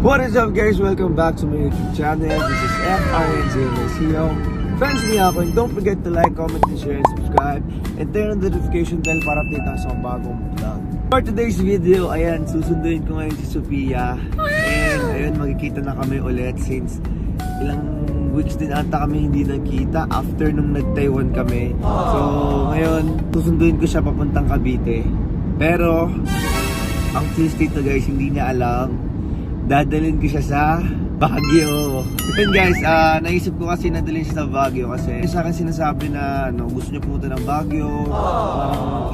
What is up guys? Welcome back to my YouTube channel. This is FRNZ Mesio. Friends niya ako, and don't forget to like, comment, and share, and subscribe, and turn on the notification bell para update sa mga bagong vlog. For today's video, ayan, susunduin ko ngayon si Sophia. And ayun, magkikita na kami ulit since ilang weeks din ata kami hindi nagkita after nung nag-Taiwan kami. So ngayon, susunduin ko siya papuntang Cavite. Pero ang twist dito guys, hindi niya alam, dadalhin ko siya sa Baguio. Yun guys, naisip ko kasi nadalhin siya sa Baguio kasi sa akin sinasabi na gusto niya pumunta ng Baguio.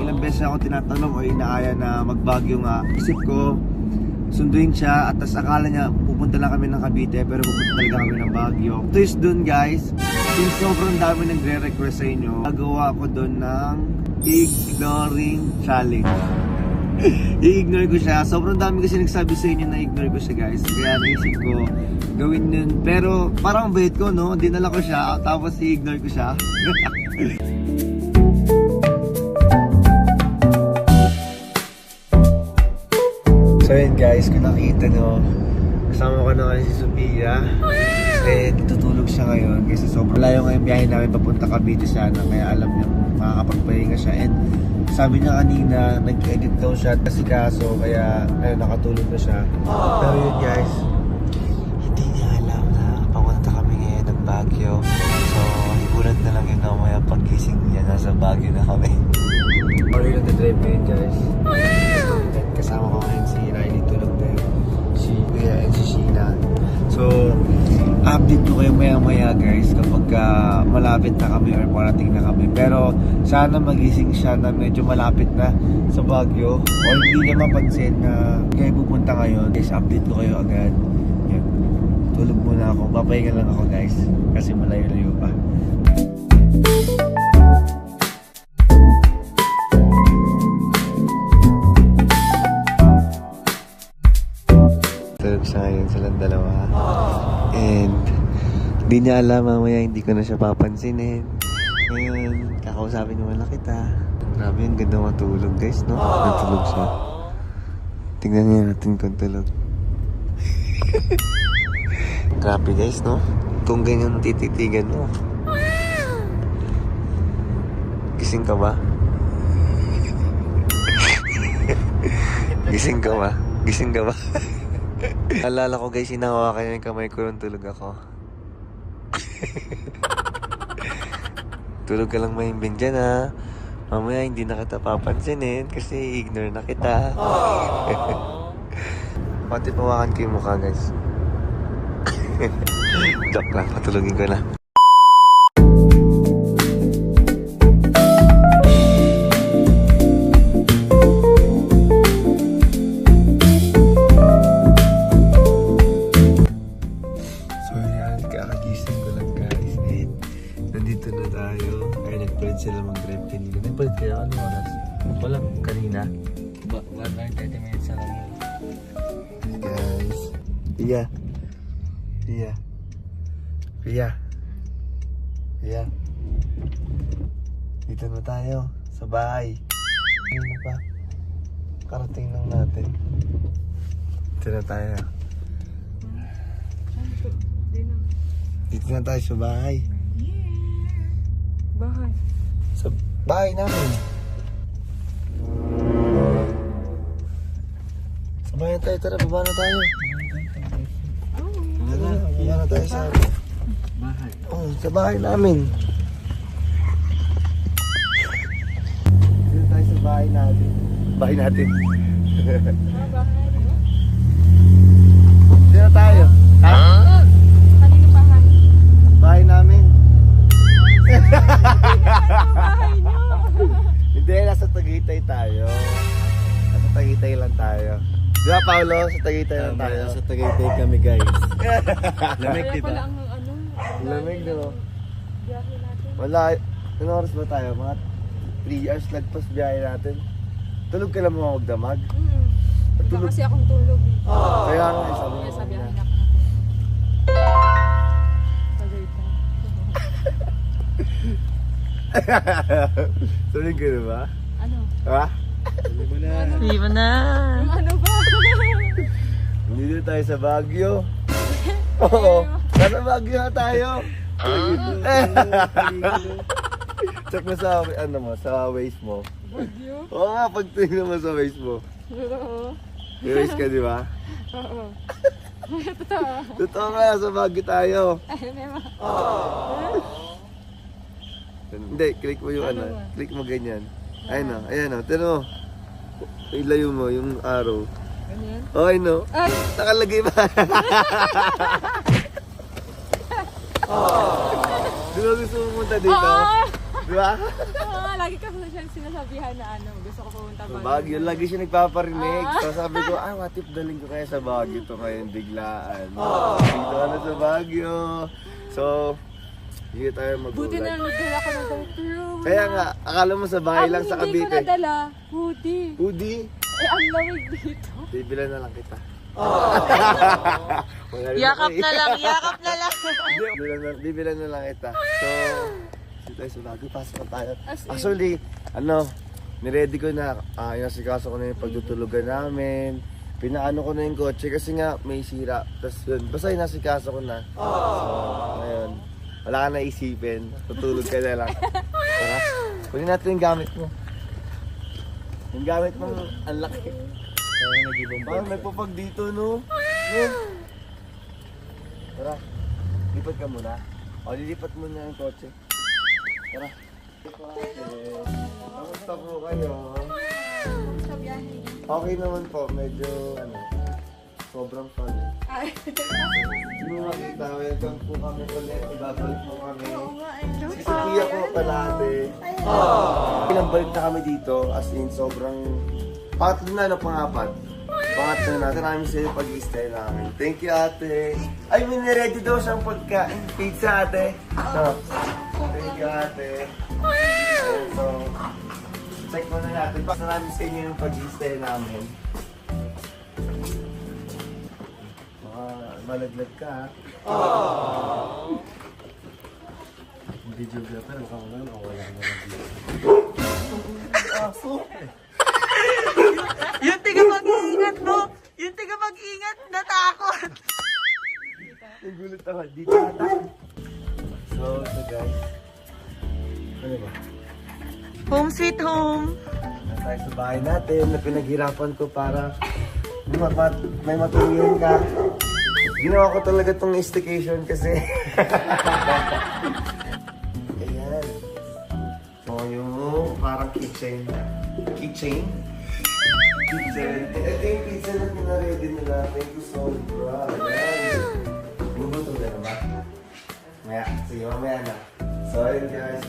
Ilang beses ako tinatanong o inaaya na mag-Baguio nga. Isip ko, sunduin siya at tas akala niya pupunta lang kami ng Cavite pero pupunta talaga kami ng Baguio. Twist dun guys, since sobrang dami nagre-request sa inyo, nagawa ko dun ng ignoring challenge. I-ignore ko siya. Sobrang dami kasi nagsabi sa inyo na ignore ko siya guys. Kaya naisip ko gawin yun. Pero parang bait ko no, dinala ko siya tapos i-ignore ko siya. So yun guys, kung nakita nyo, kasama ko na kasi si Sophia. And tutulog siya ngayon kasi sobrang layo ngayon biyahe namin papunta Cavite sana. Kaya alam niyo makakapagpahinga siya. And sabi niya kanina, nag-edit daw siya kasi kaso kaya ayun, nakatulog na siya. Pero yun guys, hindi niya alam na papunta kami ngayon ng Baguio. So igulat na lang yun mamaya paggising niya, nasa Baguio na kami. Sorry lang na-drive ngayon guys. Kasama ko ngayon si Riley, tulog na yun, si Kuya and si Sheena. So update ko kayo maya guys kapag malapit na kami or parating na kami. Pero sana magising siya na medyo malapit na sa Baguio o hindi niya mapansin na kayo pupunta ngayon. Guys, update ko kayo agad. Yan. Tulog muna ako, papahinga lang ako guys kasi malayo-layo pa. Tulog siya ngayon silang dalawa. And di niya alam mamaya hindi ko na siya papansinin. Ngayon, kakausapin naman na kita. Grabe yung ganda matulog guys, no? Natulog siya. Tingnan niya natin kung tulog. Grabe guys, no? Kung ganyan tititigan mo. Gising ka ba? Gising ka ba? Gising ka ba? Alala ko guys, hinahawakan niya yung kamay ko nung tulog ako. Tulog ka lang mahimbing dyan ha. Mamaya hindi na kita papansinin kasi ignore na kita. Pati pawakan ko yung mukha guys. Joke lang, patulogin ko na. Nandito na tayo. Ay, nag-print sila mag-drive kanina. Nag-print kayo? Ano oras? Walang kanina? 30 minutes na lang. Guys. Pia. Pia. Pia. Pia. Dito na tayo. Sa bahay. Ano pa? Karating lang natin. Dito na tayo. Dito na tayo sa bahay. Bahay. Sa bahay namin. Sa bahay na tayo, tara, baba na tayo. Baba na tayo sa bahay. Oh, sa bahay namin. Dito tayo sa bahay natin. Bahay natin. Dito na tayo. Ha? Kanino bahay? Bahay namin. Bahay niyo. Hindi, nasa Tagaytay tayo. Nasa Tagaytay lang tayo. Di ba, Paolo? Sa Tagaytay lang tayo. Sa Tagaytay kami guys. Lamig Kaya diba? pala ang ano. Lamig, no? Biyahe natin. Wala. Anong oras ba tayo? Mga 3 hours lagpas biyahe natin. Tulog ka lang mga magdamag. Iba kasi akong tulog. Kaya nga, sabi Kaya mo. sa biyahe na ako. Tulog ka na ba? Ano? Ha? Hindi mo na. Yung ano ba? Nandito tayo sa Baguio. Oo, nasa Baguio na tayo. Check mo sa, ano mo, sa Waze mo. Bagyo? Oo nga, pag tingnan mo sa Waze mo. Oo. May Waze ka, di ba? Oo. Totoo. Totoo nga, sa Baguio tayo. Ay, may mga... Hindi, click mo yung Ano ano. ba? Click mo ganyan. Ayun o, ayan o. Tino mo. Ilayo mo yung arrow. Ganyan? Oh, ayun o. Ay! Nakalagay pa. Di ba gusto mo pumunta dito? Oo! Di ba? Oo, lagi ka siyang sinasabihan na ano, gusto ko pumunta Sa Baguio. Baguio, lagi siya nagpaparinig. So sabi ko, what if daling ko kaya sa Baguio to ngayon biglaan. Dito ka na sa Baguio. So, hindi tayo Buti na mag-vlog. nagdala ko ng GoPro. Kaya nga, akala mo sa bahay lang sa Hindi ko Cavite. nadala. Hoodie. Hoodie, Eh, ang lamig dito. bibilan na lang kita. Yakap na lang, yakap na lang. Bibilan na lang kita. So, dito tayo sa Baguio, pasok na tayo. As in- Actually, ano, niready ko na, inasikaso ko na yung pagtutulugan namin. Pinaano ko na yung kotse kasi nga may sira. Tapos yun, basta inasikaso ko na. So, ngayon, wala ka na isipin. Tutulog ka na lang. Tara, kunin natin yung gamit mo. Yung gamit mo, ang laki. Parang nag-ibang Parang may papag dito, no? No? Tara, lipat ka muna. O, lilipat muna yung kotse. Tara. Kamusta po kayo? Sa biyahe. Okay naman po, medyo ano, sobrang fun. Ay. Hindi mo makita, welcome po kami ulit. Ibabalik po kami. Oo nga eh. Si Sophia po palate. Ilang balik na kami dito, as in sobrang pangatlo na, pangapat. Pangatlo na, maraming sa'yo pag-i-stay namin. Thank you, ate. Ay, may niready daw siyang pagkain. Pizza, ate. So, thank you, ate. So, check mo na natin. Maraming sa inyo yung pag-i-stay namin. Baka malaglag ka, ha? Hindi joke na, pero kung ano, wala na lang dito. Yung tiga mag-iingat mo, yung tiga mag-iingat, natakot. Nagulat ako, dito ata. So guys, ano ba? Home sweet home. Nasa tayo sa bahay natin na pinaghirapan ko para may matulungan ka. Ginawa ko talaga tong staycation kasi. Ayan. So yung parang kitchen. Kitchen. Ito yung pizza na pinaready nila. Thank you so much. Ayan. Bumuto na ba? Maya. Sige, mamaya na. So ayun guys,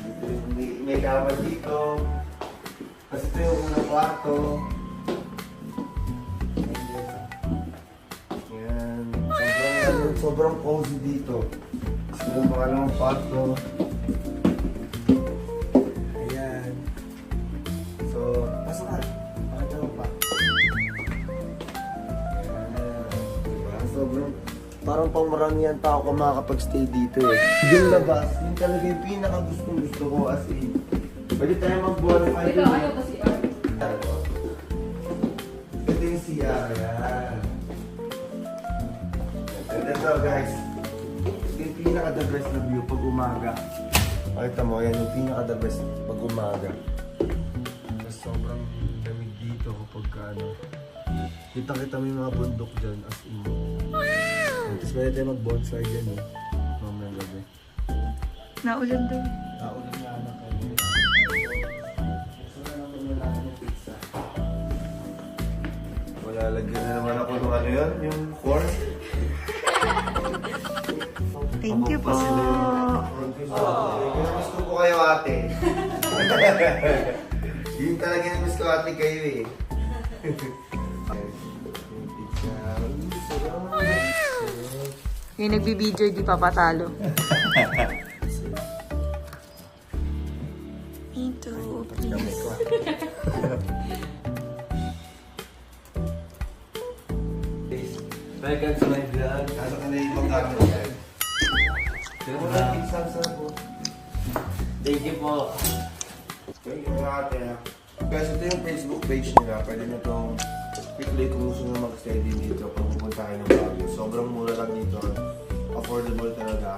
may kama dito. Kasi ito yung unang kwarto. Ayan. Sobrang cozy dito. Ito yung pangalawang kwarto. Ayan. So, pasok ka. Pakita mo pa. Ayan. Diba? Sobrang, parang pamaramihan pa ako makakapag-stay dito eh. Yung labas, yung talaga yung pinaka-gustong-gusto ko as in. Pwede tayo mag-bonfire. Ikaw, ayaw kasi Ito yung CR, yan. And ito guys, ito yung pinaka-the best na view pag umaga. Pakita mo, yan yung pinaka-the best pag umaga. Tapos sobrang lamig dito kapag ano. Kita-kita mo yung mga bundok dyan as in. Tapos pwede tayo mag-bonfire dyan eh. Mamayang gabi. Naulan daw. Naulan nga anak kami. Gusto na naman wala ng pizza. Wala, lagyan na naman ako ng ano yun, yung corn. Thank you po. Thank you so much. Gusto ko kayo ate. Yun talaga yung gusto ko ate kayo eh. Yung pizza. Yung nagbibideo, di papatalo. Ito, please. Welcome to my vlog. Kaso ka na yung magkakaroon yan. Sino mo lang pizza sa po? Thank you po. Thank you ate. Guys, ito yung Facebook page nila. Pwede nyo itong Weekly kung gusto nyo mag-stay din dito kung pupunta kayo ng Baguio. Sobrang mura lang dito. Affordable talaga.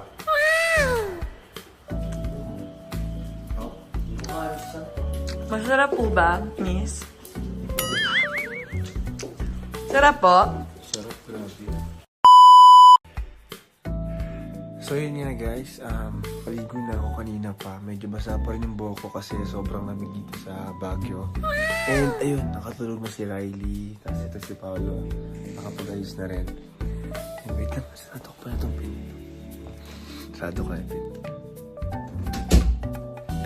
Oh. Masarap po ba, miss? Sarap po. Sarap, grabe. So yun nga guys, paligo na ako kanina pa. Medyo basa pa rin yung buhok ko kasi sobrang lamig dito sa Baguio. And ayun, nakatulog na si Riley. Tapos ito si Paolo. Nakapag-ayos na rin. And wait lang, sarado ko pa na itong pin. Sarado ko na yung pin.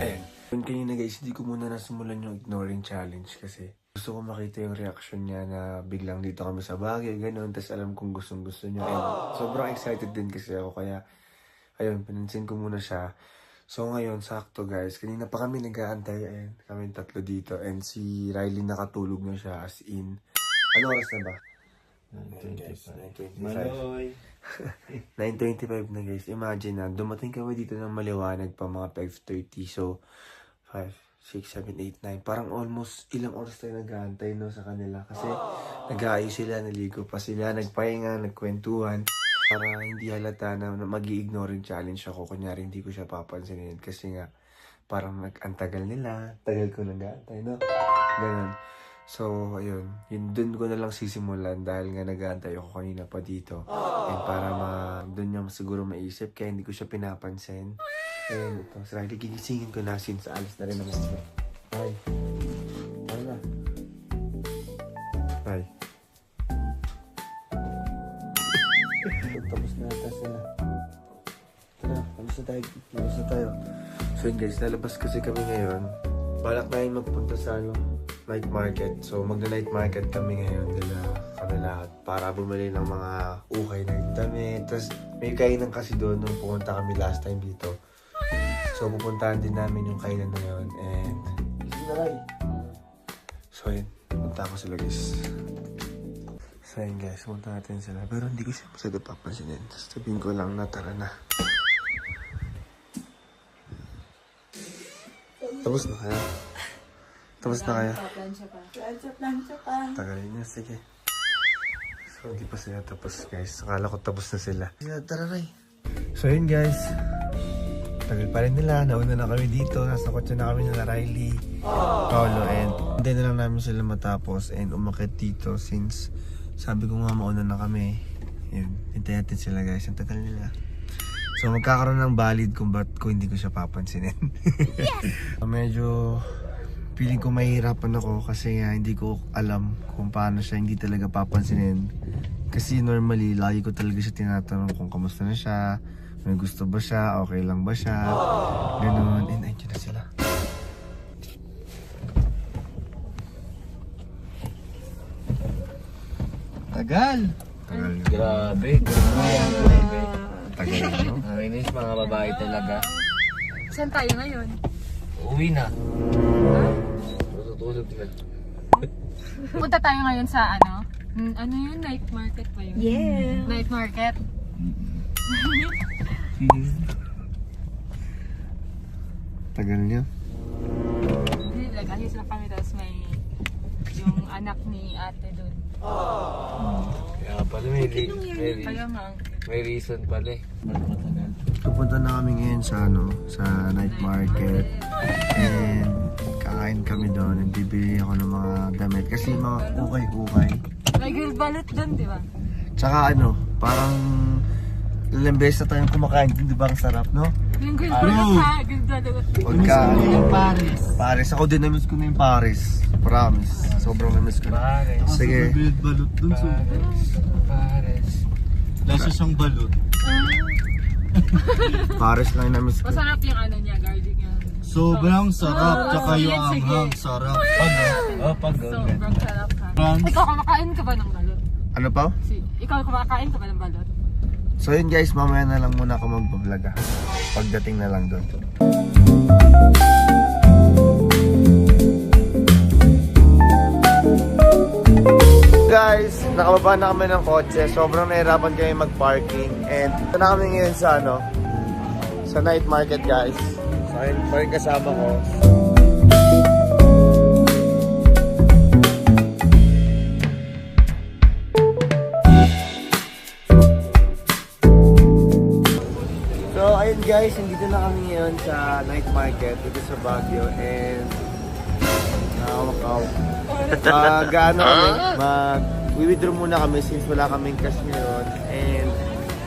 Ayun. Yun kanina guys, hindi ko muna nasimulan yung ignoring challenge kasi gusto ko makita yung reaction niya na biglang dito kami sa Baguio, gano'n. Tapos alam kong gustong-gusto niya. And sobrang excited din kasi ako kaya ayun, pinansin ko muna siya. So ngayon, sakto guys. Kanina pa kami nag-aantay. Ayun, kami tatlo dito. And si Riley nakatulog na siya as in. Ano oras na ba? 9:25. Maloy. 9:25 na guys. Imagine na, dumating kami dito ng maliwanag pa mga 5:30. So, 5, 6, 7, 8, 9. Parang almost ilang oras tayo nag-aantay no, sa kanila. Kasi nag-aayos sila, naligo pa sila, nagpahinga, nagkwentuhan. Para hindi halata na mag-i-ignoring challenge ako. Kunyari, hindi ko siya papansinin. Kasi nga, parang antagal nila. Tagal ko nag-aantay, no? Ganun. So, ayun. Yun, dun ko na lang sisimulan dahil nga nag-aantay ako kanina pa dito. And para dun niya siguro maisip. Kaya hindi ko siya pinapansin. And ito, Riley, gigisingin ko na since alis na rin naman siya. Ay. Ano na? Ay. Tapos na ata sila. Tara, tapos na tayo. So yun guys, lalabas kasi kami ngayon. Balak na yung magpunta sa night market. So magna-night market kami ngayon kami lahat. Para bumili ng mga ukay na damit. Tapos may kainan kasi doon nung pumunta kami last time dito. So pupuntahan din namin yung kainan na yun. And isip na rin. So yun, punta ako sila guys. So yun guys, punta natin sila. Pero hindi ko siya masyado papansinin. Sabihin ko lang na tara na. Tapos na kaya? Tapos na kaya? Plancha pa. Tagalin niya, sige. So hindi pa sila tapos guys. Akala ko tapos na sila. Tara Ray. So yun guys. Tagal pa rin nila. Nauna na kami dito. Nasa kotse na kami nila Riley, Paolo, and hindi na lang namin sila matapos and umakit dito since sabi ko nga mauna na kami. Yun, hintayin natin sila guys. Ang tagal nila. So magkakaroon ng valid kung ba't ko hindi ko siya papansinin. Yes! Medyo feeling ko mahihirapan ako kasi hindi ko alam kung paano siya hindi talaga papansinin. Kasi normally, lagi ko talaga siya tinatanong kung kamusta na siya, may gusto ba siya, okay lang ba siya, ganoon. And ayun na sila. Tagal. Tagal. Grabe. Tagal, no? Nakainis mga babae talaga. Saan tayo ngayon? Uwi na. Tutulog na. Punta tayo ngayon sa ano? Ano yun? Night market pa yun? Yeah. Night market? Tagal niya. Hindi, nag-alis lang kami tapos may yung anak ni ate doon. Kaya pala may reason pala eh. Matagal. Pupunta na kami ngayon sa sa night market. And kakain kami doon. And bibili ako ng mga damit. Kasi mga ukay-ukay. May grill balot doon, di ba? Tsaka parang ilang beses na tayong kumakain. Di ba ang sarap, no? Yung grill balot ha, grill balot. Pagka, Paris. Paris. Ako din na-miss ko na yung Paris. Promise. Sobrang na-miss ko na. Paris. Sige. Balot dun, so Paris. lasa siyang balot. Paris lang yung na-miss ko. Masarap yung ano niya, garlic niya. Sobrang sarap, tsaka yung Sige, sige. anghang sarap. Pag Sobrang sarap ha. France. Ikaw, kumakain ka ba ng balot? Ano pa? Ikaw, kumakain ka ba ng balot? So yun guys, mamaya na lang muna ako magbablog ha. Pagdating na lang doon. Guys, nakababa na kami ng kotse. Sobrang nahirapan kami mag-parking. And ito na kami ngayon sa sa night market guys. So ayun pa rin kasama ko. guys, nandito na kami ngayon sa night market dito sa Baguio and mag-withdraw muna kami since wala kaming cash ngayon and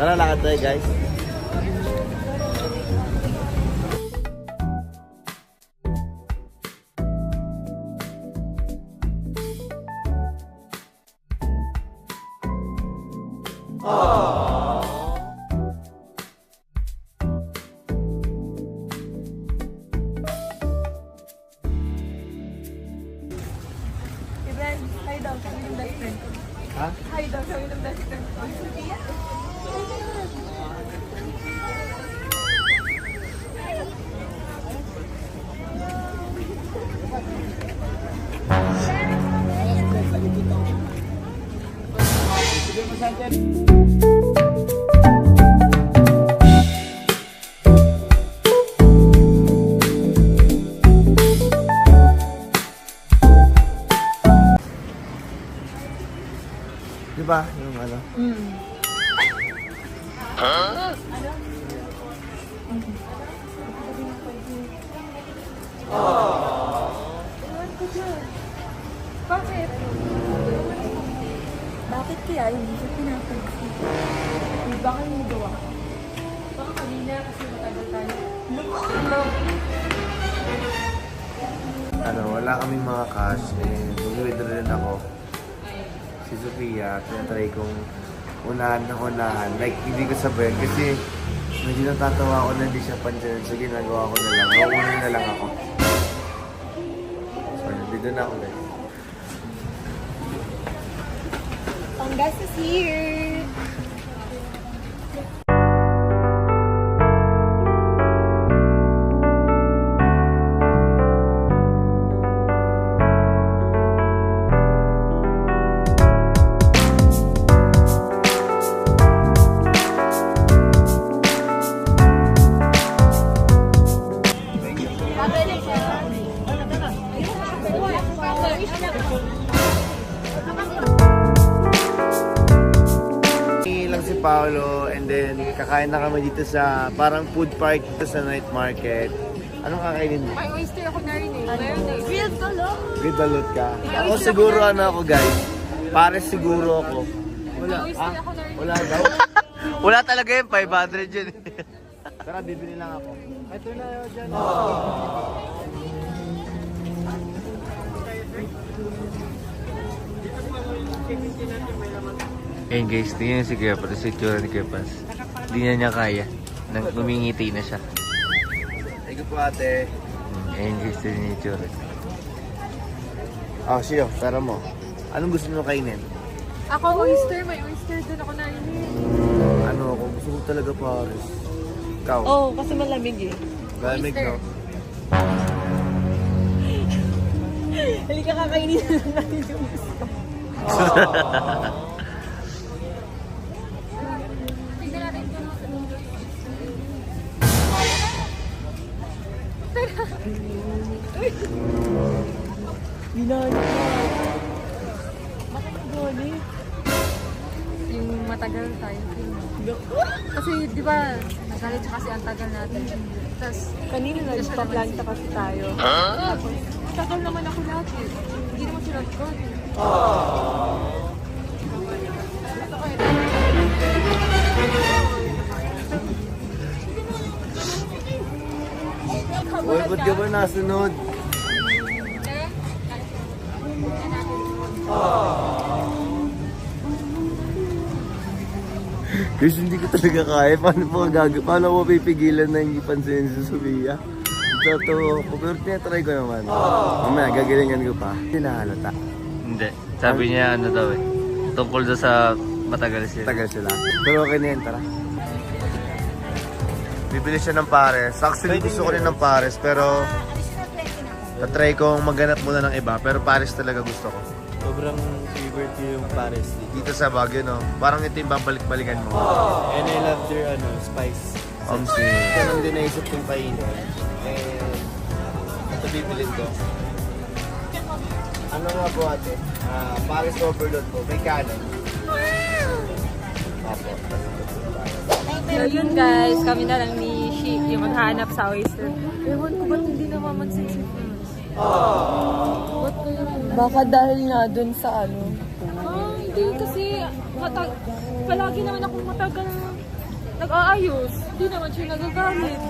tara, lakad tayo guys. Hi daw, kami ng best friend ko. Ha? Hi daw, kami ng best friend ko. Diba? Yung ano? Bakit? Bakit kaya hindi siya pinapansin? Baka yung gawa. Baka kanina kasi matagal tayo. Ano, wala kaming mga cash and mag-withdraw rin ako. Si Sofia, tinatry kong unahan ng unahan. Like, hindi ko sabihin kasi medyo natatawa ako na hindi siya pansin. So, ginagawa ko na lang. Nauunin na lang ako. So, dito na ako guys. Panggas is here! Lang si Paolo and then kakain na kami dito sa parang food park dito sa night market. Anong kakainin mo? May oyster ako narinig. Grilled balot. Grilled balot ka? Ako siguro ano ako guys. Pares siguro ako. Wala. May oyster ako narinig. Wala daw. Wala talaga yun, 500 yun. Tara, bibili lang ako. Ito na yun dyan. Ayun guys, tingnan si Kuya Pans, si itsura ni Kuya Pans. Hindi na niya kaya. Ngumingiti na siya. Thank you po ate. Ayun guys, tingnan yung itsura. Oh, siyo, pera mo. Anong gusto mo kainin? Ako oyster, may oyster doon ako narinig. Ano ako? Gusto ko talaga pares. Ikaw? Oo, kasi malamig eh. Lamig, no? Halika kakainin na lang natin yung gusto. Tignan natin kung Binalik na. Bakit nagawali? yung matagal tayo. Kasi di ba, nagalit siya kasi ang tagal natin. Tapos, Kanina nagpa-planta kasi tayo. tapos, tagal naman ako lagi. Hindi naman sila God. Uy, ba't ka ba nasunod? Eh, Guys, hindi ko talaga kaya. Paano mo pipigilan na hindi pansinin si Sofia? Totoo ko. Pero tinatry ko naman. Mamaya, gagalingan ko pa. Hindi nahalata. Hindi. Sabi niya ano daw eh. Tungkol daw sa matagal sila. Tagal sila. Pero okay na yun, tara. Bibili siya ng pares. Actually, gusto ko rin ng pares. Pero, tatry kong maghanap muna ng iba. Pero pares talaga gusto ko. Sobrang favorite ko yung Paris dito. Dito sa Baguio, no? Parang ito yung babalik-balikan mo. And I love their spice. Omsi. Ito nang din naisip kong kainin. And ito bibilin ko. Ano nga po ate? Pares overload po. May kanin. So yun guys, kami na lang ni sushi, yung maghanap sa oyster. Ewan ko ba't hindi namamansin si Friends? Ba't kaya Baka dahil nga dun sa ano. hindi kasi palagi naman ako matagal nag-aayos. Hindi naman siya nagagalit.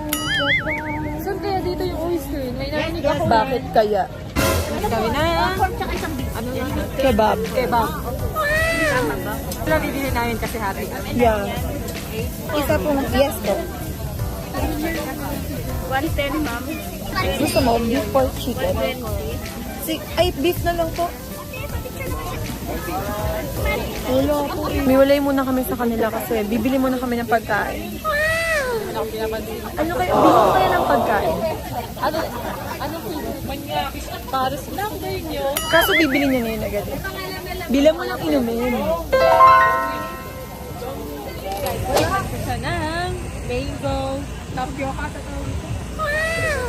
Saan kaya dito yung oyster? May narinig ako. Bakit kaya? Sabi na, ano na? Kebab. Kebab. Tama ba? Wala bibili namin kasi happy kami. Yeah. Isa pong yes po. 110, ma'am. Gusto mo, beef pork chicken? Ay, beef na lang po. Wala po eh. Miwalay muna kami sa kanila kasi bibili muna kami ng pagkain. Ano kaya, bili kaya ng pagkain? Ano po? Manyakis at pares lang ba inyo? Kaso bibili niya ngayon agad eh. Bilang mo lang inumin. Isa ng mango, tapioca tatawag ito.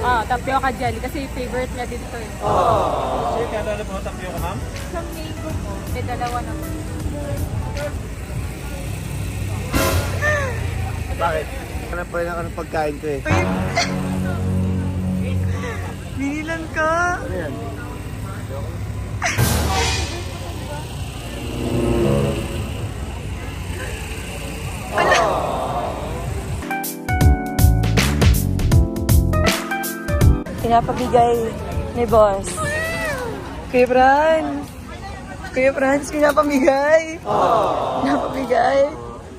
Tapioca jelly kasi favorite niya dito eh. Sir, kaya ano po tapioca, ma'am? Sa mango po, may dalawa na po. Bakit? Hanap pa rin ako ng pagkain ko eh. Binilan ka! Ano yan? Pinapabigay ni boss. Kuya Franz! Kuya Franz, pinapamigay! Pinapamigay!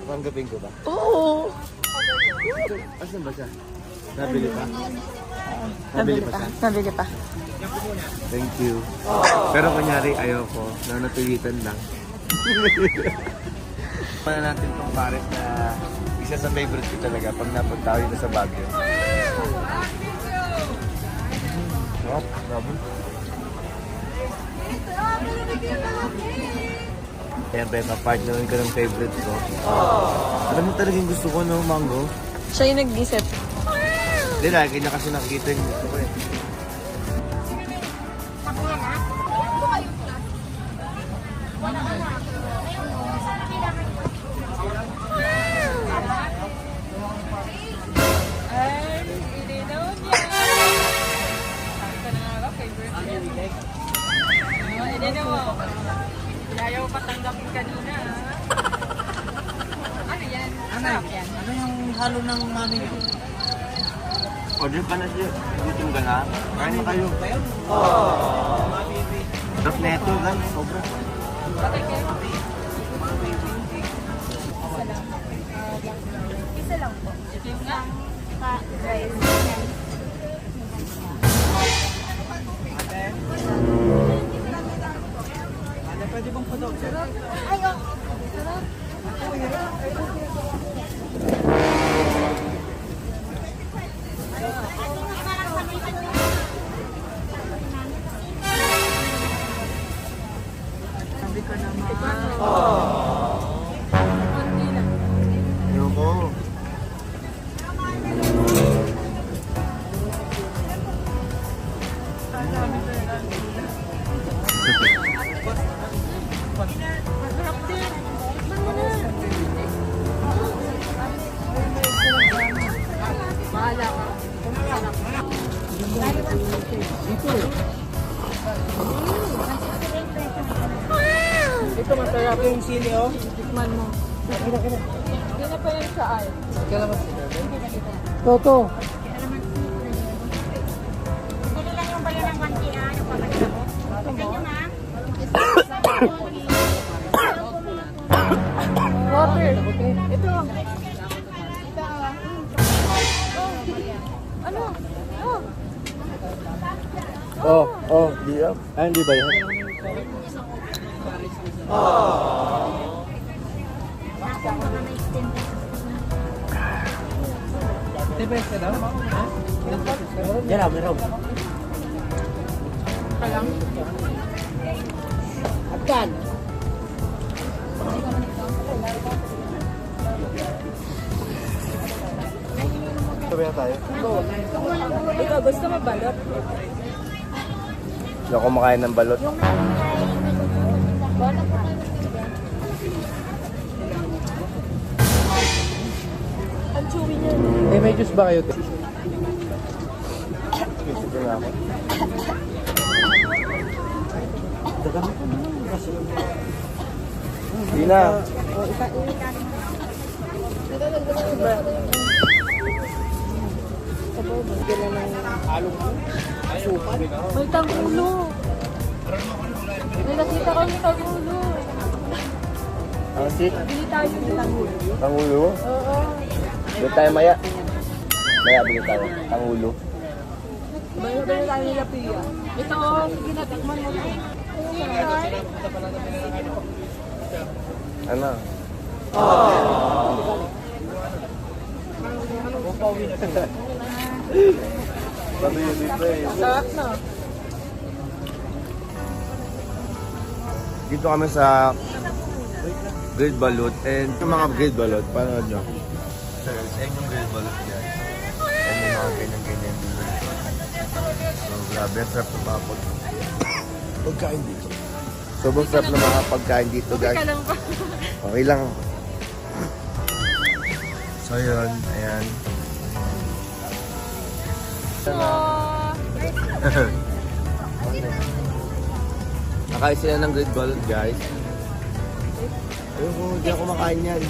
Tanggapin ko ba? Oo! Asan ba siya? Nabili pa? Nabili pa. Nabili pa. Thank you. Pero kunyari, ayoko. Nanatilitan lang. Pana natin itong pares na isa sa favorite ko talaga pag napunta ko dito sa Baguio. Oh, grabe. Siyempre, pa-partnerin ko ng favorite ko. Alam mo talagang gusto ko, no, mango? Siya yung nag-isip. Hindi, lagi na kasi nakikita yung gusto ko eh. Ayaw patanggapin kanina. Ano yan? Sarap yan. Ano yung halo ng mami niyo? Order pa na siya. Gutom ka na? Kain na kayo. Sarap na ito, guys. Sobra. Bakit kayo? Isa lang po. Yung nga. Rice. Pwede bang padog, sir? Ay, oh. Sabi ko naman. Ayoko. Masarap din. Tikman mo na. Bahala ka. Ito masarap yung sili, oh. Tikman mo. Hindi na pa yan sa ay. Toto. Bili lang yung bali ng 1 kg. Ano pa ba ito? Thank you, ma'am. Water. Ito. Ano? Di up. Ah, hindi ba yan? Yan, meron. Agkan. Sabi na tayo. Ikaw gusto mo balot? Hindi ako kumakain ng balot. Ang chewy niya. Eh, may May juice ba kayo? Te? Hindi na. May tangulo. May nakita kami tangulo. Ang sit. Bili tayo ng tangulo. Pangulo. Oo. Bili tayo maya. Maya, bili tayo. Pangulo. Bili tayo nila Pia. Ito, sige na, tikman mo ito. Ano? Sabi yun dito eh. Sarap na. Dito kami sa Grilled Balut and yung mga Grilled Balut, panood nyo. Sir, yan yung grilled balut yan. Yan yung mga ganyan-ganyan dito. So, grabe, ang sarap ng papot. Pagkain dito. Sobrang sarap ng mga pagkain dito, guys. Ka lang ba? Okay lang. So, yun, ayan. Nakain sila ng Grilled Balut, guys. Ayun, hindi ako makain yan.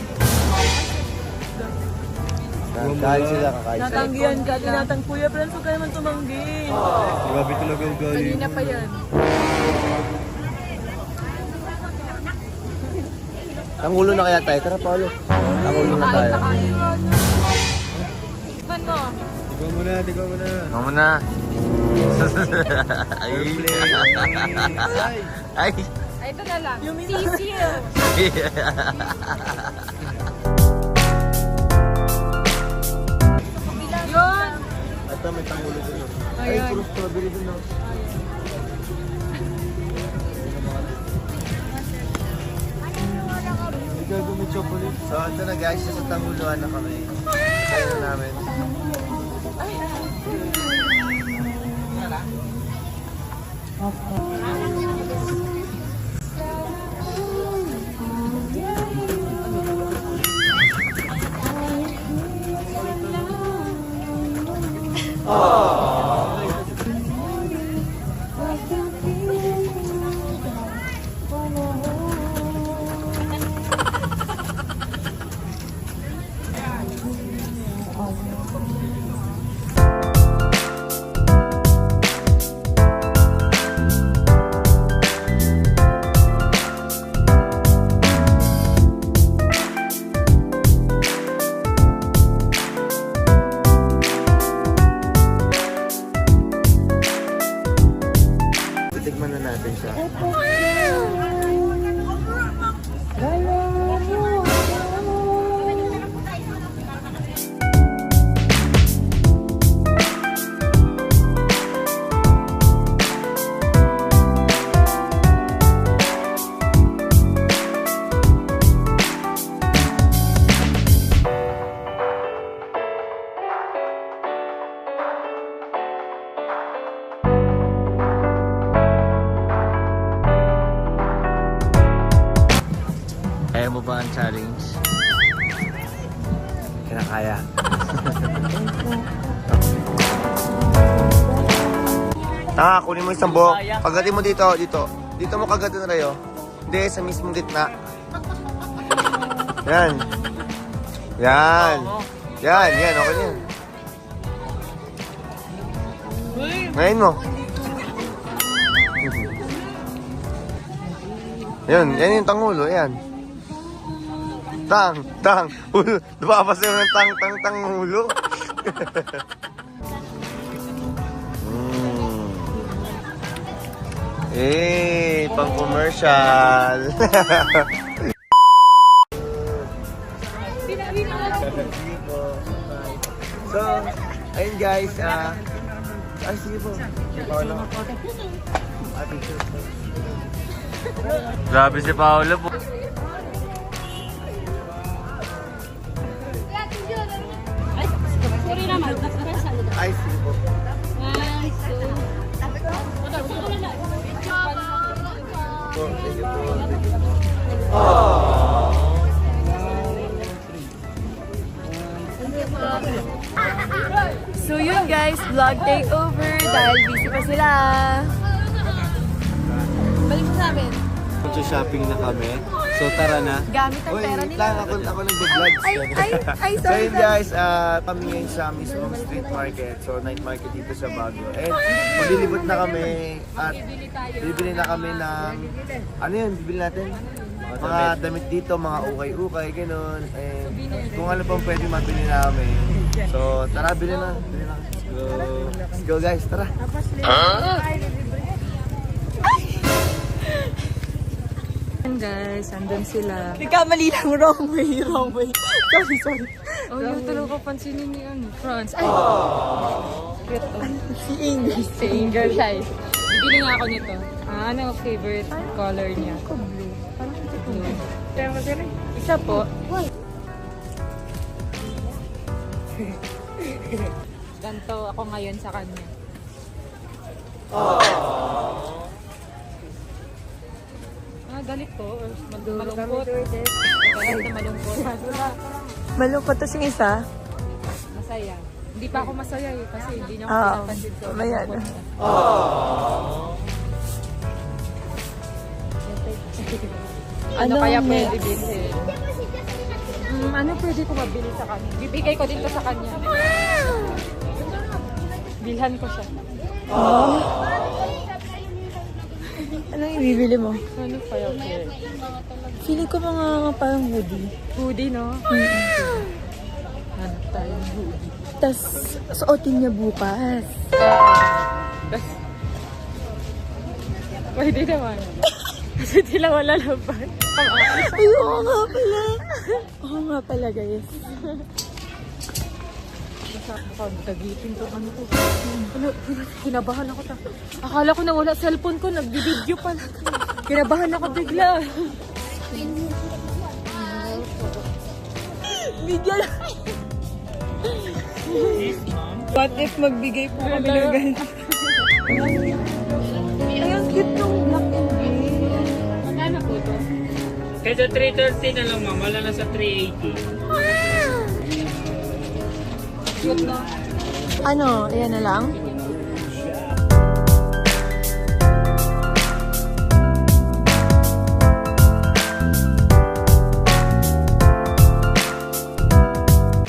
Kakain sila, kakain sila. Natanggihan ka, tinatang Kuya Franz, huwag ka naman tumanggi. Grabe talaga yung galing. Kanina pa yan. Tangulo na kaya tayo. Tara, Paolo. Tangulo na tayo. Tikman mo. Tigwa mo na, tigwa mo na. Ano mo na? Ay. Ay. Ay, ito na lang. Sisiyo. Yun. Ito, may tangulo dun. Ay, puro strawberry dun. Ikaw may chocolate. So, ito na guys, sa Tanguluan na kami. Kaya namin. Titikman na natin siya. Kaya mo ba ang challenge? Kinakaya. Tanga, kunin mo isang buhok. Kagatin mo dito, dito. Dito mo kagatin, Rayo. Hindi, sa mismong gitna. Yan. Yan. Yan, yan. Okay na yan. Ngayon mo. Yan, yan yung tangulo, yan. Tang, tang, ulo. Napapasayo ng tang, tang, tang, ulo. Eh, pang commercial. So, ayun guys, ay sige po. Paolo. Grabe si Paolo po. Sorry naman. Ay, sige po. Po, thank you po. Thank you. So yun guys, vlog takeover dahil busy pa sila. Balik mo sa amin. Shopping na kami. So tara na. Gamit ang Uy, pera wait nila. lang. Ako nag-vlog. Ay, So sorry. yun guys, kami ngayon sa mismong street market. So night market dito sa Baguio. And maglilibot na kami at bibili na kami ng, ano yun, bibili natin? Mga damit dito, mga ukay-ukay, gano'n. And kung ano pang pwede mabili namin. So tara, bili na. Bili na. Let's go guys, tara. Ayan guys, andun sila. Nagkamali lang, wrong way. Sorry. Oh, yung talaga pansinin ni Franz. Ay! Si English. Si Inger siya eh. Bibili nga ako nito. Ano ang favorite color niya? Blue. Blue. Isa po. Ganto ako ngayon sa kanya. Galit ko or malungkot. Galit na malungkot. Malungkot tas yung isa. Masaya. Hindi pa ako masaya eh kasi hindi niya ako Oo. pinapansin. So, Ayan. Ano Ano kaya ang pwede next? bilhin? Ano pwede ko mabili sa kanya? Bibigay ko dito sa kanya. Bilhan ko siya. Anong ibibili mo? Ano kaya pwede? Feeling ko mga parang hoodie. Hoodie, no? Ano tayong hoodie? Tas suotin niya bukas. Pwede naman. Kasi sila wala laban. Ay, oo nga pala. Oo nga pala, guys. Tagitin ko ano ko. Kinabahan ako. Akala ko na wala cellphone ko. Nag-video pala. Kinabahan ako bigla. Bigyan. What if magbigay po kami ng ganito? Ay, ang cute ng black and gray. Magkano po ito? Kaysa 330 na lang ma'am, wala na sa 380. Cute na. Ano, ayan na lang?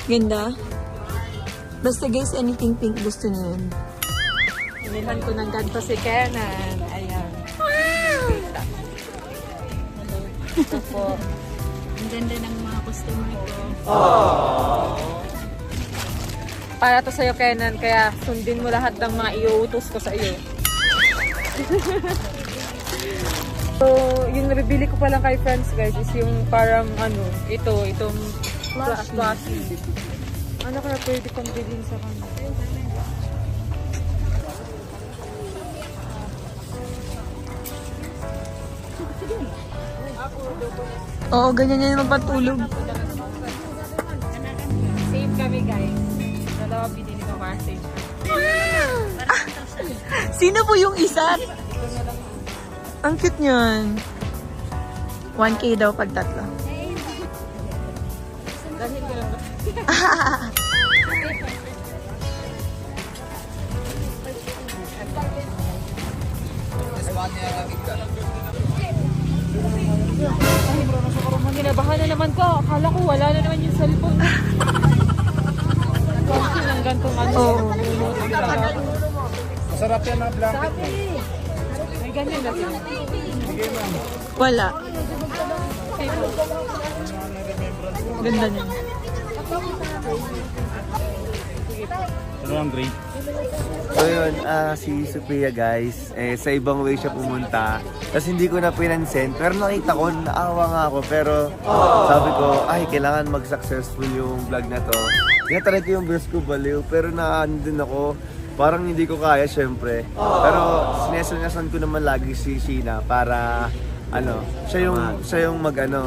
Ganda. Basta guys, anything pink gusto niyo yun. Inihan ko ng ganito si Kenan. Ayan. Ito po. Ang ganda ng mga customer ko. Para to sa'yo, Kenan. Kaya sundin mo lahat ng mga iuutos ko sa iyo. So, yung nabibili ko pa lang kay friends guys is yung parang ano, itong flashy. Ano kaya pwede kong bilhin sa kanya? Oo, ganyan yan magpatulog. Save kami guys. Dalawa binili ko kasi. Sino po yung isa? Ang cute niyan. 1K daw pag tatlo. Dahil ko lang. Kinabahan na naman ko. Akala ko wala na naman yung cellphone. Konti ng gantong ano. Oo. Masarap yan na blanket mo. May ganyan na sila. Wala. Ganda niya. Ano ang grade? So yun, si Sophia guys, sa ibang way siya pumunta. Tapos hindi ko na pinansin, pero nakita ko, naawa nga ako. Pero sabi ko, ay, kailangan mag-successful yung vlog na to. Tinatry ko yung verse ko baliw, pero din ako. Parang hindi ko kaya syempre. Pero sinesanyasan ko naman lagi si Sheena para siya yung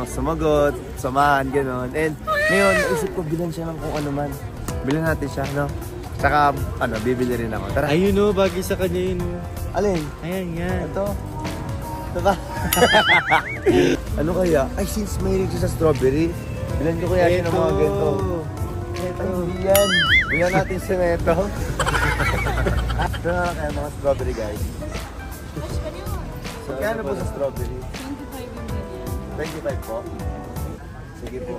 sumagot, samahan, gano'n. And ngayon, naisip ko, bilan siya ng kung ano man. Bilan natin siya, no? Saka, bibili rin ako. Tara. Ayun o, bagay sa kanya yun o. Alin? Ayan, yan. Ito. Ito ba? Ano kaya? Ay, since mahilig siya sa strawberry, bilan ko kaya siya ng mga ganito. Ito. Ay, yan. Bigyan natin si Neto. Ito na lang kaya mga strawberry guys. So, kaya po sa strawberry? 25 po. Sige po.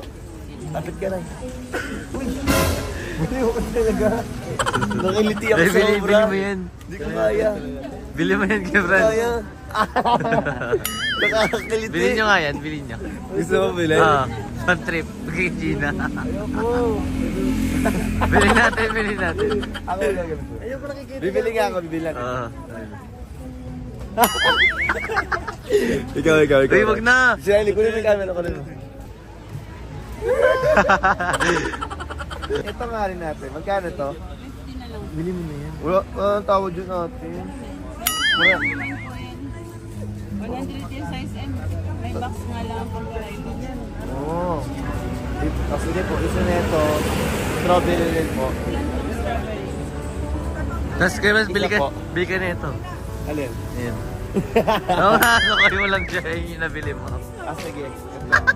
Kapit ka lang. Uy! Bili ko talaga. Nakiliti ako sobra. Bili mo yan. Hindi ko kaya. Bili mo yan, Hindi ko Kebran. kaya. Nakakakiliti. Bilhin nyo nga yan, bilhin nyo. Gusto mo bilhin? Fun trip. Kay Gina. Ayoko. Bilhin natin, bilhin natin. Ako lang. Ayoko nakikita. Bibili nga ako, bibili natin. Ikaw. Uy, wag na. Si Riley, kunin mo yung camera ko rin. Ito nga rin natin. Magkano to? 50 na lang. Bili mo na yan. Wala tawad yun natin. Wala. 100 yung size M. May box nga lang pang variety dyan. Oo. Sige po, isa na ito. Strawberry rin po. Tapos Kebran, bili Isa po. ka na ito. Alin? Ayan. Oo, ano kayo lang dyan yung nabili mo. Sige.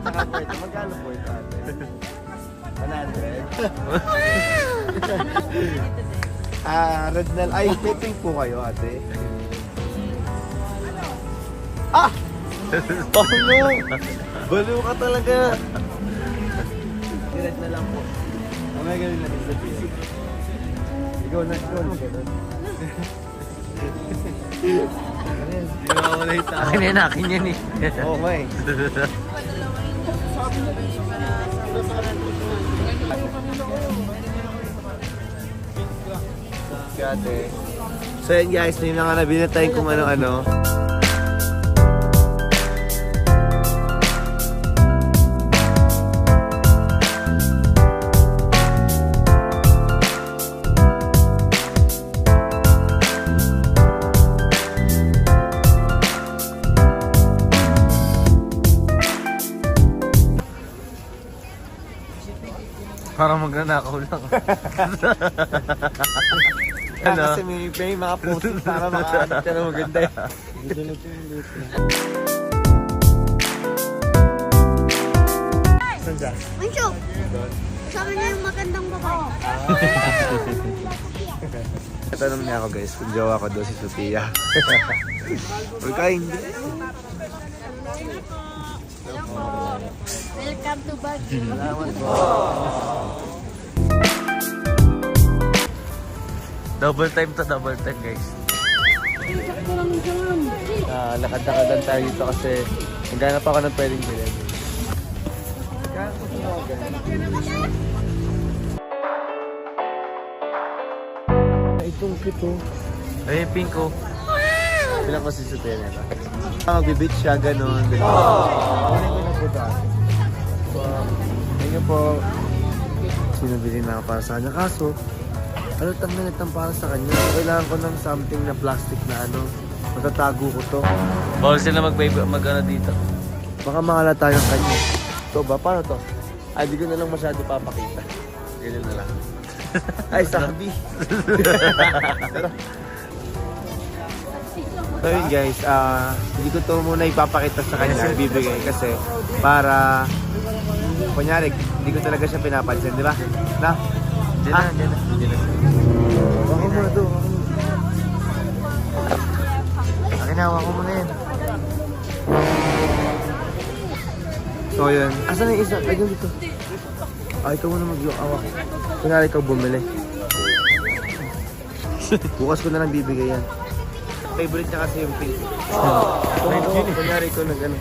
Saka po ito. Magkano po ito ate? 100? Red na. Ay, may pink po kayo ate. Ah! Oh no! Baliw ka talaga! Red na lang po. May ganun lang sa PC. Ikaw na. Akin yan eh. Oo, may. Gate. So yun guys, may mga nabili na tayo kung ano-ano. Parang magnanakaw lang. Ano? Kasi may mga post para makaanit ka na maganda eh. Saan dyan? Mancho! Sabi na yung magandang babae. Tanong niya ako guys, kung jowa ko daw si Sophia. Or ka hindi. Welcome to Baguio. Salamat po. Double time to double time, guys. Lakad-lakadan tayo dito kasi naghanap ako ng pwedeng bilhin. Itong kito. Ay, pink ko. Bilang ko si Sophia nito. Magbibit siya, ganun. Kunin ko na po dahil. Thank you po. Sinabili na ako para sa kanya. Kaso, ano tang para sa kanya? Kailangan ko ng something na plastic na ano. Matatago ko to. Bawal sila mag-ano dito. Baka makalata yung kanya. Ito ba? Paano to? Ay, di ko na lang masyado papakita. Ganyan na lang. Ay, sabi. So yun guys, hindi ko to muna ipapakita sa kanya, bibigay kasi para kunyari, hindi ko talaga siya pinapansin, di ba? Na? Diyan na. Wako muna to. Akin na, wako mo na yan. So yun, asan na yung isa? Ay, dito. Ikaw muna mag-awak. Kunyari ikaw bumili. Bukas ko na lang bibigay yan. Favorite niya kasi yung pink. Kunyari ikaw nag-ano.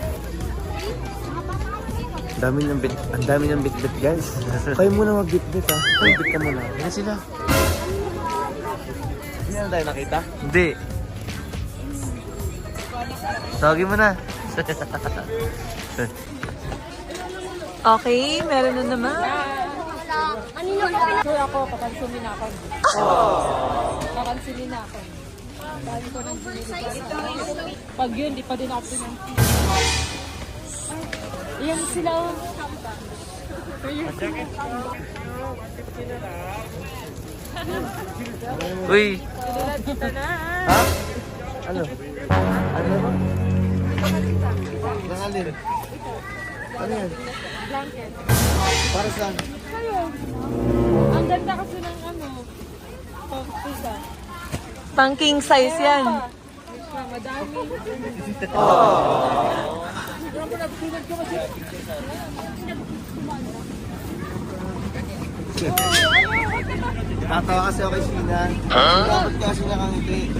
Ang dami niyang bit-bit guys. Kayo muna mag-bit-bit ha. Bit-bit ka muna. Yan sila. Hindi na tayo nakita? Hindi. Tawagin mo na. Okay, meron na naman. Kanina ko sure ako, kakansulin ako. Kakansulin ako. Dahil ko nang binili. Pag yun, di pa din ako pinansin. Yan sila. Uy, Ha? Ano? Ano ba? Nangalin. Ano yan? Blanket. Para saan? Kayo. Ang ganda kasi Pang king size yan. Madami. Tatawa kasi ako kay Sina. Dapat kasi nakangiti.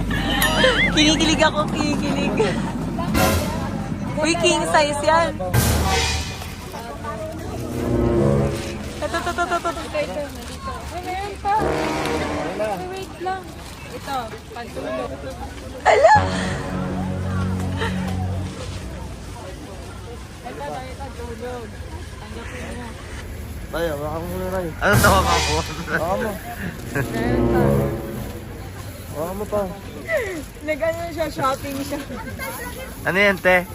Kinikilig ako, kinikilig. Uy, king size yan. Ito. Ay, meron pa. Ay, wait lang. Ito, pantulog. Ala! Ito, tulog. Tanggapin mo. Tayo, baka mo muna tayo. Ano tawa ka po? Baka mo. Meron pa. Baka mo pa. Nag-ano siya, shopping siya. Ano yan, te?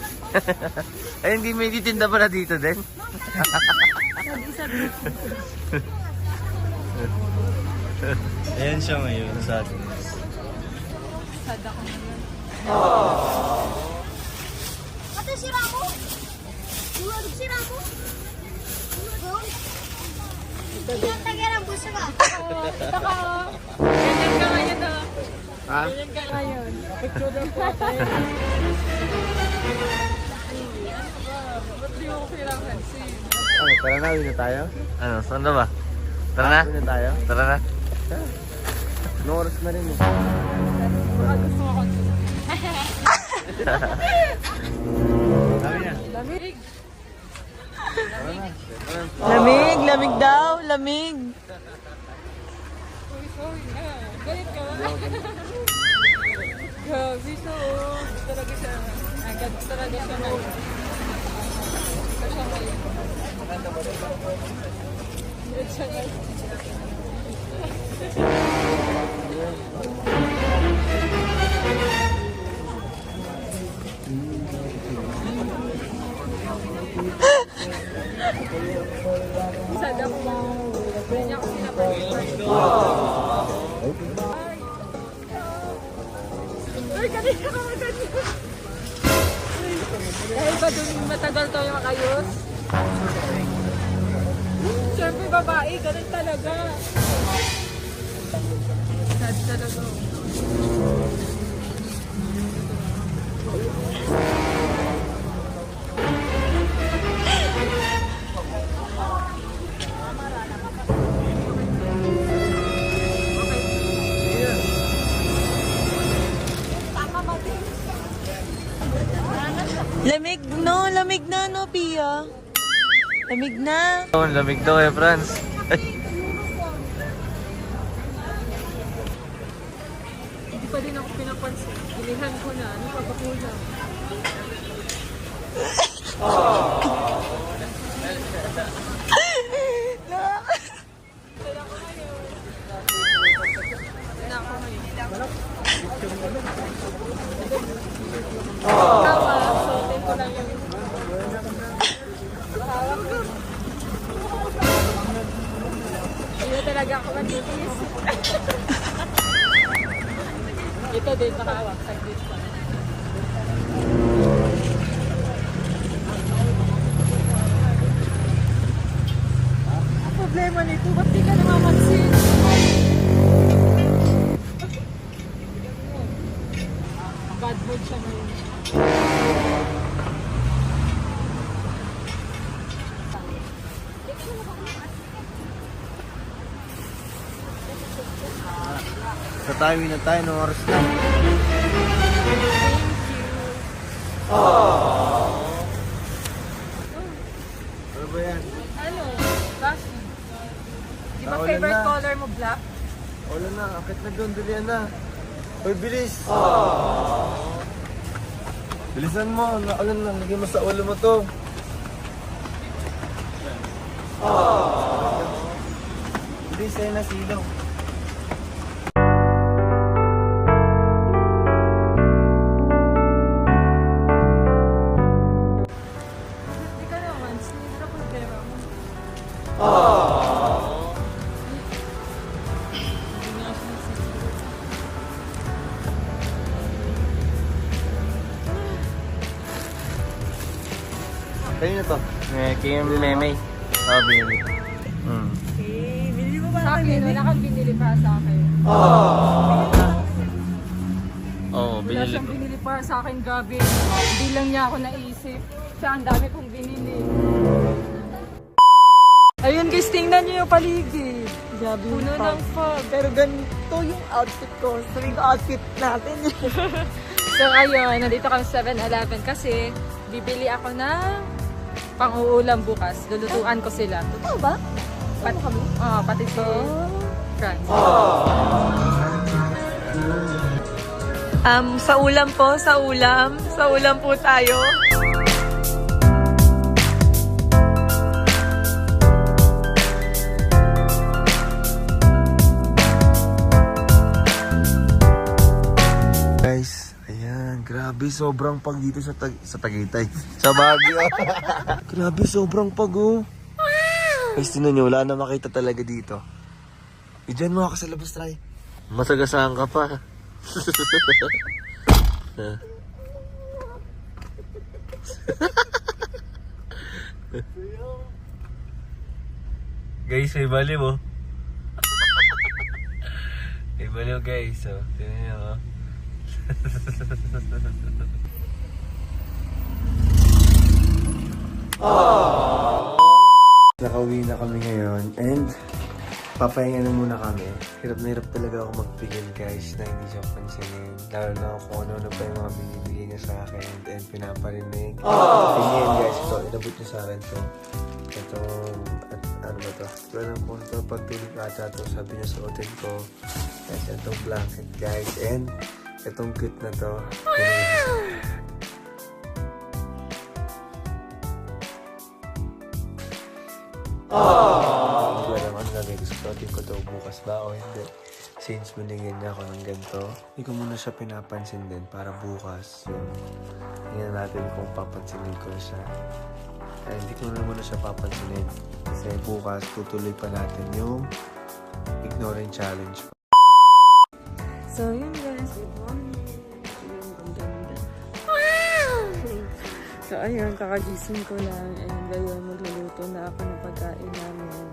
Ay, hindi may titinda pala dito din. Ayan siya ngayon sa atin. Sad ako ngayon. Ate, sira mo? Sira mo? Ilang tagay ng buso ka? Ito ka, oh. Ganyan ka ngayon, oh. Ha? Ganyan ka ngayon. Picture daw po tayo. Ba't di mo ko kailangan? Ano, tara na, uwi na tayo? Ano, saan na ba? Tara na? Uwi na tayo? Tara na? No oras na rin eh. Baka gusto mo ako. Sabi na. Lamig. Lamig, lamig daw, lamig. Sorry na. Galit ka ba? Grabe, so, talaga siya. Agad talaga siya ngayon. Ito siya ngayon. Agad siya ngayon. Sad ako. Hindi niya ako pinapansin. Ay, kanina ka ganyan. Dahil ba dun matagal tayo makayos? Siyempre babae, ganun talaga. Sad talaga. Lamig na, no, Pia? Lamig na. Oh, lamig daw eh, Franz. Hindi pa din ako pinapansin. Ilihan ko na. Ano pa ba kulang? Tawa, suotin ko lang yung hawak ko. Hindi talaga ako magtitis. Ito din, nakahawak. Saglit pa. Ang problema nito, ba't di ka namamansin? Bad mood siya ngayon. Sa timing na tayo, no oras na. Ano ba yan? Ano? Bakit? Di ba Naulan favorite na. color mo black? Wala na, akit na doon, dalian na. Hoy, bilis! Bilisan mo, naulan na, lagyan mo sa ulo mo to. Bilis, tayo na silaw. Hindi ka naman. Sinira ko yung pera mo. Hindi nga sinisira. Kayo na to. Kay Meme. Sabi niya. Sa akin, wala kang binili para sa akin. Wala binili siyang ko. binili para sa akin gabi. Hindi lang niya ako naisip. Siya, ang dami kong binili. Ayun guys, tingnan niyo yung paligid. Gabi Puno ng fog. Pero ganito yung outfit ko. Sabi ko outfit natin. So ayun, nandito kami sa 7-Eleven kasi bibili ako ng pang-uulam bukas. Lulutuan ko sila. Totoo ba? Kami? Oo, pati si Franz. Sa ulam po, sa ulam po tayo. Guys, ayan, grabe, sobrang pag dito sa Tagaytay. Sa Baguio. Grabe, sobrang pag, oh. Guys, tinan nyo, wala na makita talaga dito. Diyan mo ako sa labas, try. Masagasaan ka pa. Guys, may bali mo. May bali mo, guys. So, tinan nyo, oh. Nakauwi na kami ngayon and papahinga na muna kami. Hirap na hirap talaga ako magpigil, guys, na hindi siya pansinin. Lalo na kung ano-ano pa yung mga binibigay niya sa akin and pinaparinig. And yan, guys, ito, inabot niya sa akin to. Itong, ano ba to? Ito lang kung ito, pagtulog ata to, sabi niya sa hotel ko. Guys, itong blanket, guys, and itong cute na to. Hindi ko alam ano gagawin ko sa protein ko to, bukas ba o hindi. Since binigyan niya ako ng ganito, hindi ko muna siya pinapansin din para bukas yung tingnan natin kung papansinin ko siya. Ay, hindi ko muna siya papansinin kasi bukas tutuloy pa natin yung ignoring challenge. So, yun guys. Good morning. Ang ganda. So, ayun, kakagising ko lang. And ngayon, magluluto na ako ng pagkain namin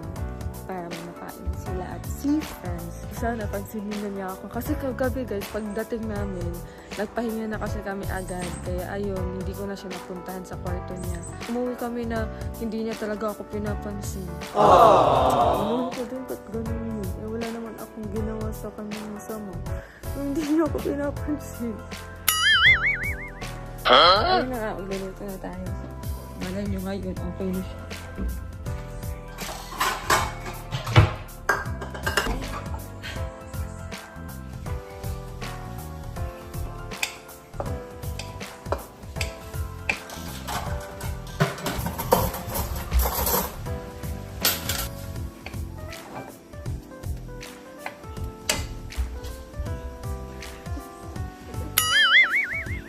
para makain sila at si friends. Sana, pansinin na niya ako. Kasi kagabi guys, pagdating namin, nagpahinga na kasi kami agad. Kaya ayun, hindi ko na siya napuntahan sa kwarto niya. Umuwi kami na hindi niya talaga ako pinapansin. Umuwi ko din, ba't ganun yun? Eh, wala naman akong ginawa sa kanya masama. Hindi niya ako pinapansin. Ayun na nga, magluluto na tayo. Malay nyo ngayon, okay na siya.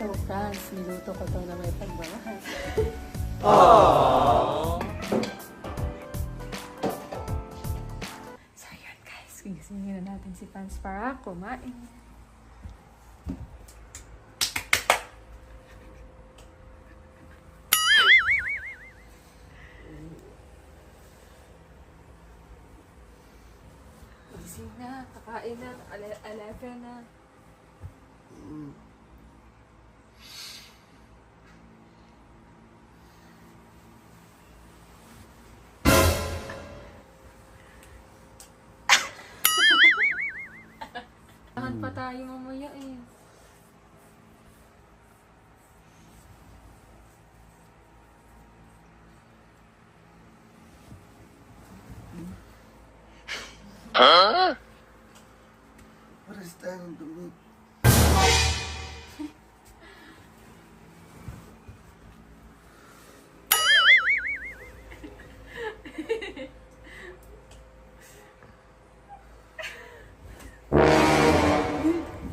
So, Franz, niluto ko to na may pagmamahal. So, yun guys, gigisingin na natin si Franz para kumain. Gising na, kakain na, 11 na. Saan pa tayo mamaya eh? Oras tayo ng dumi.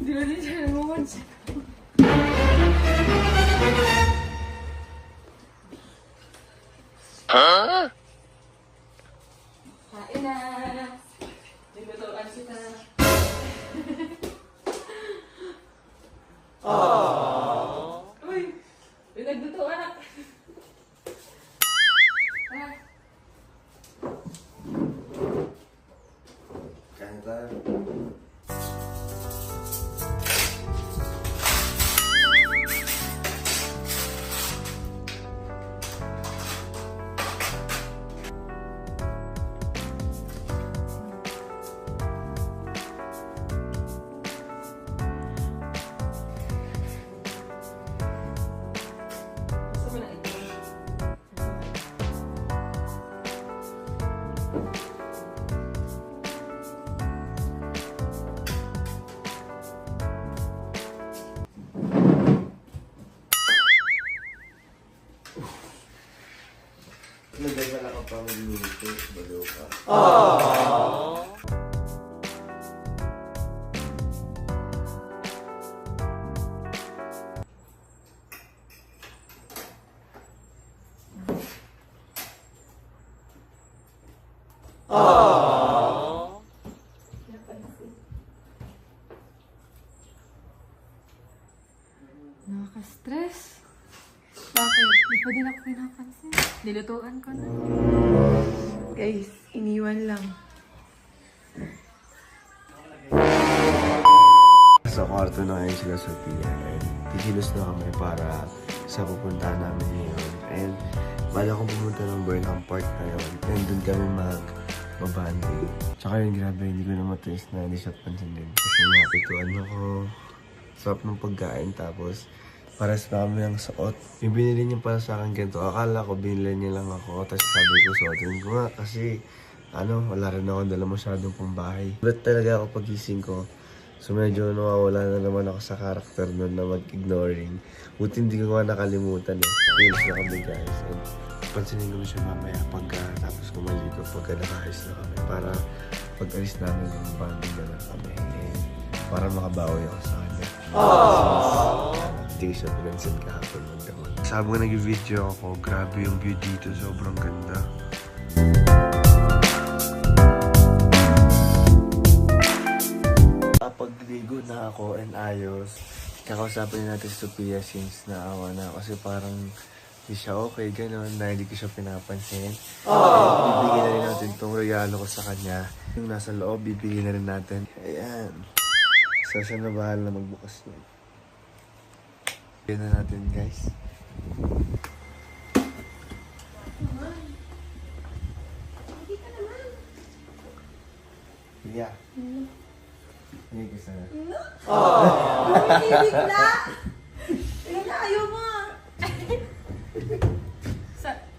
Di ba din siya naman siya? Kain na! Nilutuan kita. Uy! Pinaglutuan ako. Kain tayo. pa magluto. Baliw ka. Nakaka-stress. Bakit? Di pa din ako pinapansin. Nilutuan ko na. Guys, iniwan lang. Sa kwarto na ngayon sila Sophia and kikilos na kami para sa pupuntahan namin ngayon. And bala kong pumunta ng Burnham Park ngayon and dun kami mag-banding. Tsaka yun, grabe, hindi ko na mataste na hindi siya pansinin. Kasi nga, pituan ako. Sarap ng pagkain tapos pares na kami ang suot. Yung binili niya para sa akin ganito, akala ko binili niya lang ako. Tapos sabi ko, suotin ko nga kasi wala rin ako dala masyadong pang bahay. Ulit talaga ako pagising ko. So medyo nawawala na naman ako sa karakter nun na mag-ignoring. Buti hindi ko nga nakalimutan eh. Feels na kami guys. And pansinin ko na siya mamaya tapos kumaligo pagka nakahis na kami. Para pag-alis namin ng banding na lang kami. And para makabawi ako sa kanya. Hindi ko siya pinansin kahapon magdamag. Sabi ko nag-video ako, grabe yung view dito. Sobrang ganda. Pagligo na ako and ayos, kakausapin natin si Sophia since naawa na kasi parang hindi siya okay, gano'n, na hindi ko siya pinapansin. Bibigyan na rin natin itong regalo ko sa kanya. Yung nasa loob, bibigyan na rin natin. Ayan. So, siya na bahal na magbukas nun. Bibigyan na natin, guys. Yeah. Hindi ko sana. Ibig na! Ibig na, ayaw mo!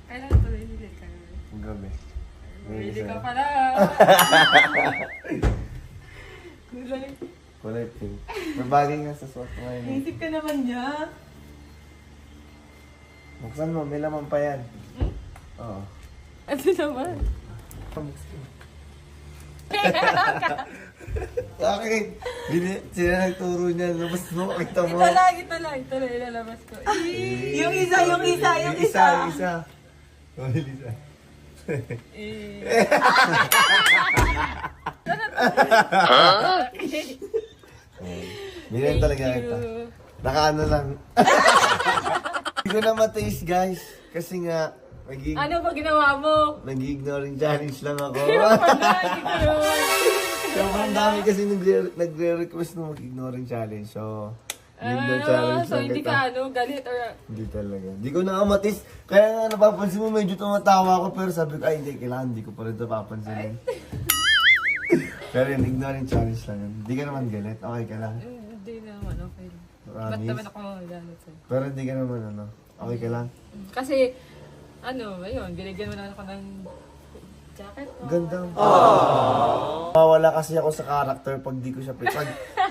Kailan ito nilili ka? Ang gabi. Nilili ka pala. Kulay pink. Mabagay nga sa suot ko ngayon. Naisip ka naman niya. Buksan mo, may laman pa yan. Oo. Ano naman? Bakit? Sila nagturo niya. Labas mo, makita mo. Ito lang, ilalabas ko. Yung isa. Yung isa. Oh, yung isa. Bilhin talaga ito. Nakaano lang. Hindi ko na mataste guys. Kasi nga, Ano ba ginawa mo? nag-ignoring challenge lang ako. Hindi ko naman. Sobrang dami kasi nagre-request na mag-ignoring challenge. So, ignore challenge So, lang hindi kita. ka galit or... Hindi talaga. Hindi ko na matis. Kaya nga napapansin mo medyo tumatawa ako pero sabi ko, ay hindi, kailangan hindi ko pa rin napapansin. Pero yun, ignoring challenge lang yun. Hindi ka naman galit. Okay ka lang. Hindi naman, okay lang. Ba't Promise. naman ako galit sa'yo? Pero hindi ka naman okay ka lang. Kasi, ayun, binigyan mo naman ako ng jacket mo. Ganda. Mawala kasi ako sa character pag di ko siya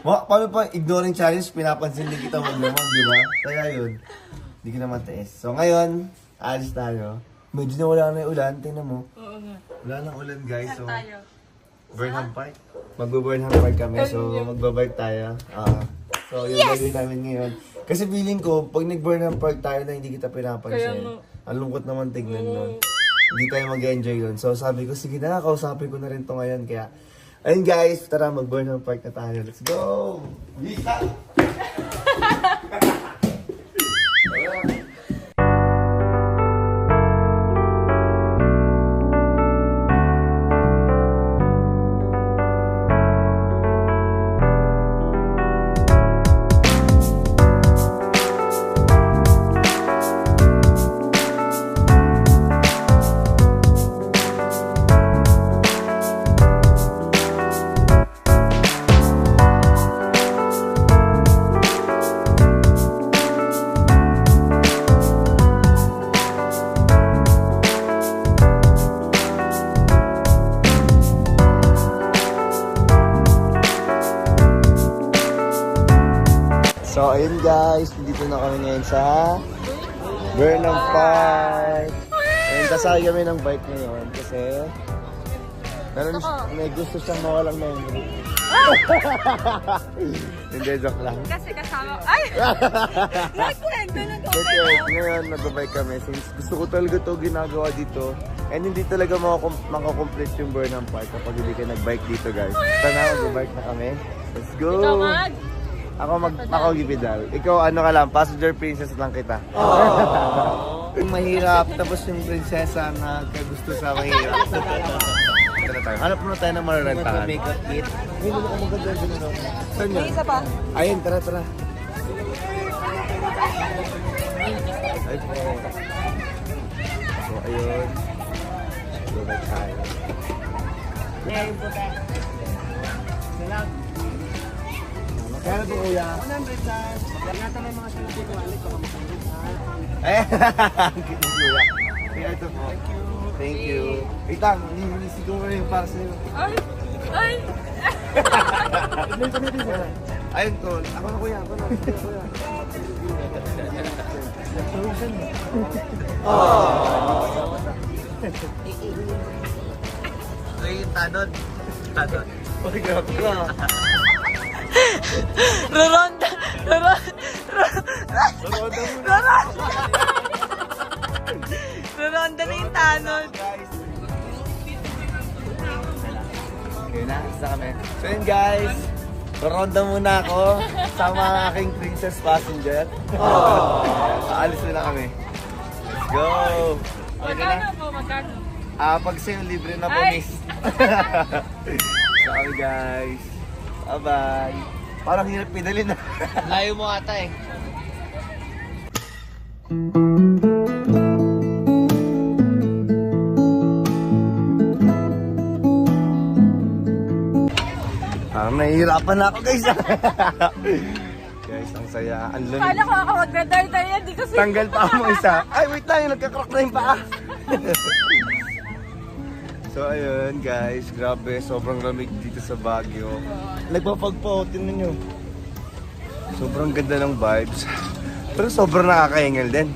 paano pa ignoring challenge, pinapansin din kita magnaman, di ba? Kaya yun, di ko naman taes. So ngayon, alis tayo. Medyo na wala na yung ulan, tingnan mo. Oo nga. Wala nang ulan guys, so Tayo. Burnham Park. Magbo-Burnham Park kami, so magbabike tayo. So yun gagawin namin ngayon. Kasi feeling ko, pag nag-Burnham Park tayo na hindi kita pinapansin, ang lungkot naman tignan nun. Hindi tayo mag-enjoy yun. So sabi ko, sige na, kausapin ko na rin to ngayon. Kaya, ayun guys, tara mag-Burnham Park na tayo. Let's go! Lisa! So, ayun guys, dito na kami ngayon sa Burnham Park. Ayun Magkasakay kami ng bike ngayon kasi may gusto siyang mawalang memory. Hindi, joke lang. Kasi kasama... Ay! Nagkwento na to. Okay, ngayon nag-bike kami since gusto ko talaga to ginagawa dito. And hindi talaga makakomplete yung Burnham Park kapag hindi ka nag-bike dito, guys. Tara, mag-bike na kami. Let's go! Ikaw mag... Ako gibidal. Ikaw ano ka lang, passenger princess lang kita. Yung mahirap, tapos yung prinsesa na gusto sa mahirap. Tara tayo. Hanap muna tayo ng mararentahan. Makeup kit. Ay, wala ka maganda dyan, ano? Saan yan? Isa pa. Ayun, tara. Ay po. So, ayun. Lugar tayo. Kaya po, kuya. 100 lang. Ingatan na yung mga sinabi ko. Eh, kuya. Kaya ito po. Thank you. Wait lang, hinisig ko muna yung para sa'yo. Ay! Ay! Ayun, tol. Ako na, kuya. Ako na. Kuya. Ay, tanod. Uy, grabe ka. Roronda muna. Roronda na yung tanod. Okay na, isa kami. So yun guys, roronda muna ako sama ang aking princess passenger. Aalis na lang kami. Let's go! Magkano po? Magkano? Pag sa'yo, libre na po, Ay! miss. So kami guys. Bye-bye. Parang hirap pinalin na. Layo mo ata eh. Parang nahihirapan na ako guys. Guys, ang saya. Ang lamig. Kala ko ako magdadayday yan. Di kasi... Tanggal pa mo isa. Ay, wait lang. Nagkakrok na yung paa. So, ayun guys. Grabe. Sobrang lamig dito sa Baguio. Nagpapagpo. Tingnan nyo. Sobrang ganda ng vibes. Pero sobrang nakakahingal din.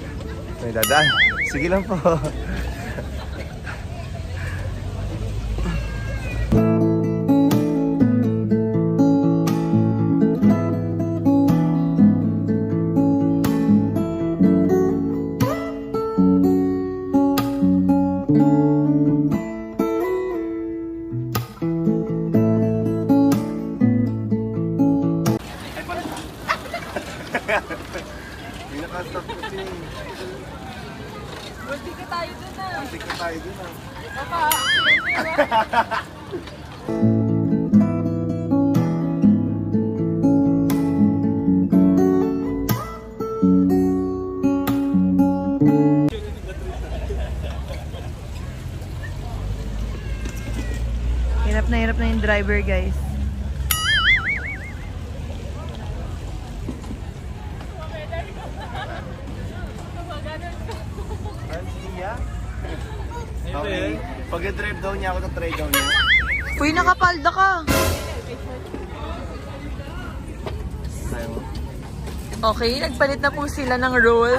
May dadaan. Sige lang po. Hindi nakastop kasi. Hindi ka tayo dun na. Antik na tayo dun ah. Baka, accident yun. Hirap na yung driver, guys. Okay. Pag-drive daw niya ako, try daw niya. Uy, nakapalda ka. Tayo mo. Okay, nagpalit na po sila ng roll.